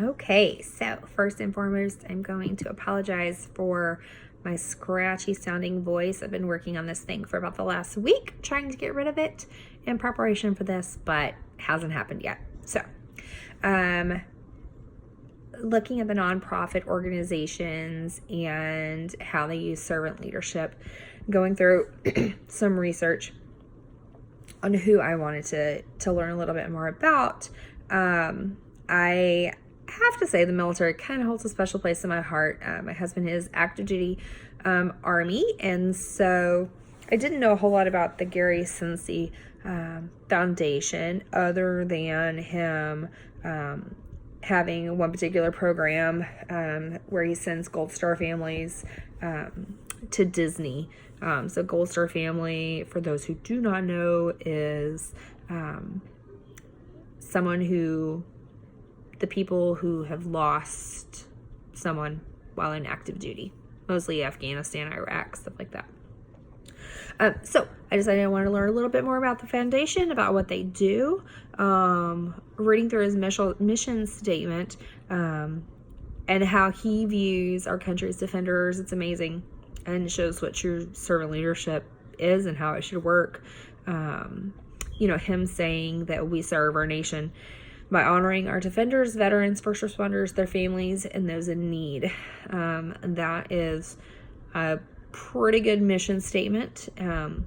Okay, so first and foremost, I'm going to apologize for my scratchy sounding voice. I've been working on this thing for about the last week, trying to get rid of it in preparation for this, but hasn't happened yet. So, looking at the nonprofit organizations and how they use servant leadership, going through some research on who I wanted to learn a little bit more about. I have to say the military kind of holds a special place in my heart. My husband is active duty Army, and so I didn't know a whole lot about the Gary Sensey Foundation other than him having one particular program where he sends Gold Star families to Disney. So Gold Star family, for those who do not know, is the people who have lost someone while in active duty, mostly Afghanistan, Iraq, stuff like that. So I decided I wanted to learn a little bit more about the foundation, about what they do. Reading through his mission statement and how he views our country's defenders, it's amazing, and shows what true servant leadership is and how it should work. Him saying that we serve our nation by honoring our defenders, veterans, first responders, their families, and those in need. That is a pretty good mission statement, and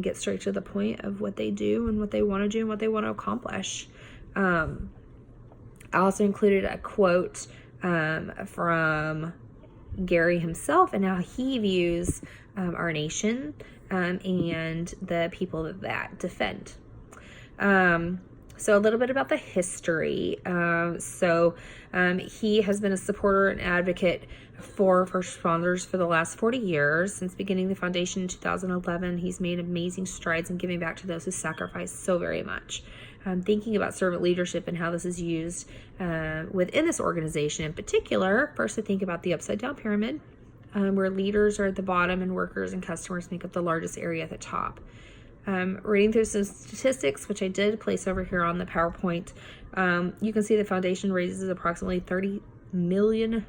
get straight to the point of what they do and what they want to do and what they want to accomplish. I also included a quote from Gary himself and how he views our nation and the people that defend. So a little bit about the history. He has been a supporter and advocate for first responders for the last 40 years. Since beginning the foundation in 2011, he's made amazing strides in giving back to those who sacrifice so very much. Thinking about servant leadership and how this is used within this organization in particular, first I think about the upside down pyramid, where leaders are at the bottom and workers and customers make up the largest area at the top. Reading through some statistics, which I did place over here on the PowerPoint, you can see the foundation raises approximately $30 million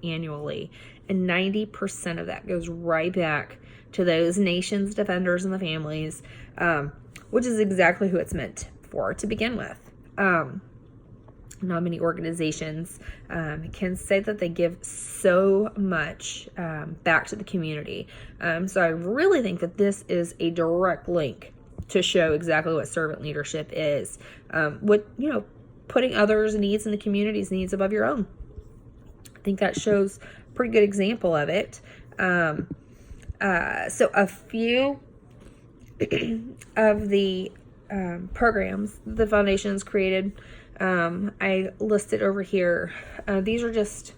annually, and 90% of that goes right back to those nation's defenders and the families, which is exactly who it's meant for to begin with. Not many organizations can say that they give so much back to the community. So I really think that this is a direct link to show exactly what servant leadership is. Putting others' needs and the community's needs above your own. I think that shows a pretty good example of it. So a few of the programs the foundation's created, I listed over here. These are just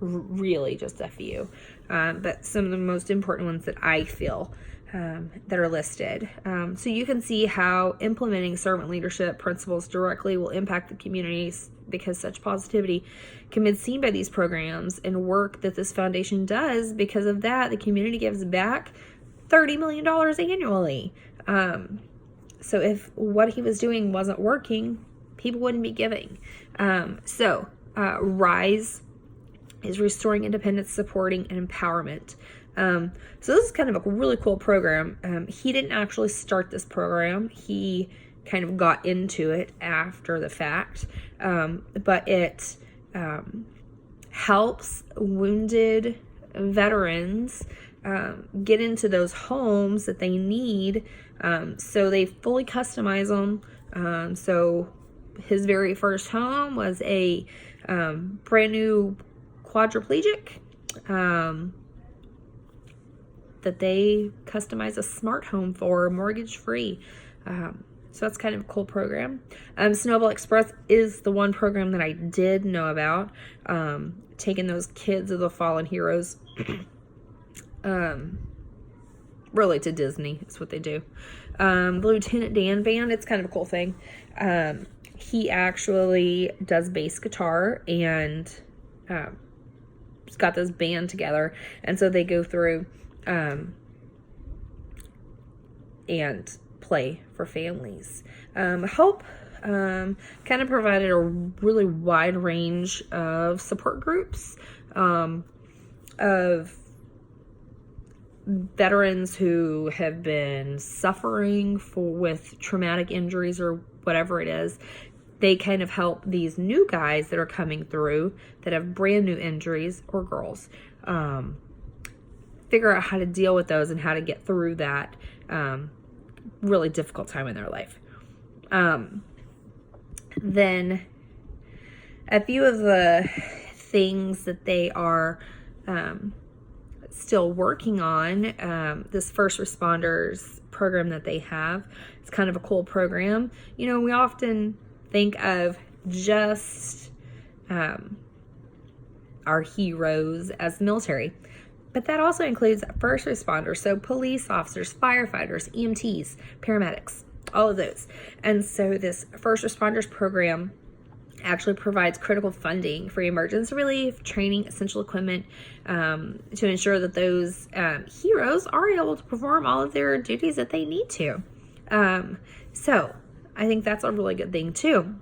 really just a few, but some of the most important ones that I feel that are listed. So you can see how implementing servant leadership principles directly will impact the communities, because such positivity can be seen by these programs and work that this foundation does. Because of that, the community gives back $30 million annually. So if what he was doing wasn't working, people wouldn't be giving. RISE is restoring independence, supporting, and empowerment. So this is kind of a really cool program. He didn't actually start this program. He kind of got into it after the fact. But it helps wounded veterans get into those homes that they need. So they fully customize them. So his very first home was a brand new quadriplegic that they customize a smart home for, mortgage free. So that's kind of a cool program. Snowball Express is the one program that I did know about, taking those kids of the fallen heroes really to Disney is what they do. The Lieutenant Dan Band, it's kind of a cool thing. He actually does bass guitar and got this band together, and so they go through and play for families. Hope kind of provided a really wide range of support groups, of veterans who have been suffering with traumatic injuries or whatever it is. They kind of help these new guys that are coming through that have brand new injuries, or girls, figure out how to deal with those and how to get through that really difficult time in their life. Then a few of the things that they are still working on, this first responders program that they have, it's kind of a cool program. You know, we often think of just our heroes as military, but that also includes first responders, so police officers, firefighters, EMTs, paramedics, all of those. And so this first responders program actually provides critical funding for emergency relief, training, essential equipment, to ensure that those heroes are able to perform all of their duties that they need to. So I think that's a really good thing too.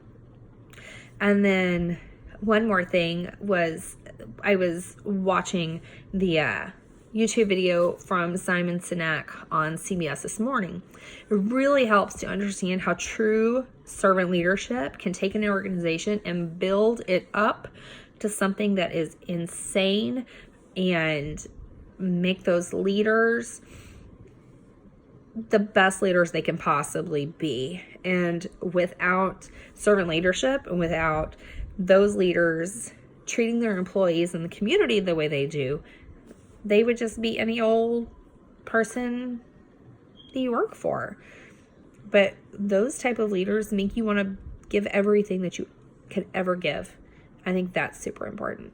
And then one more thing was, I was watching the YouTube video from Simon Sinek on CBS this morning. It really helps to understand how true servant leadership can take an organization and build it up to something that is insane and make those leaders the best leaders they can possibly be. And without servant leadership and without those leaders treating their employees and the community the way they do, they would just be any old person that you work for. But those type of leaders make you want to give everything that you could ever give. I think that's super important.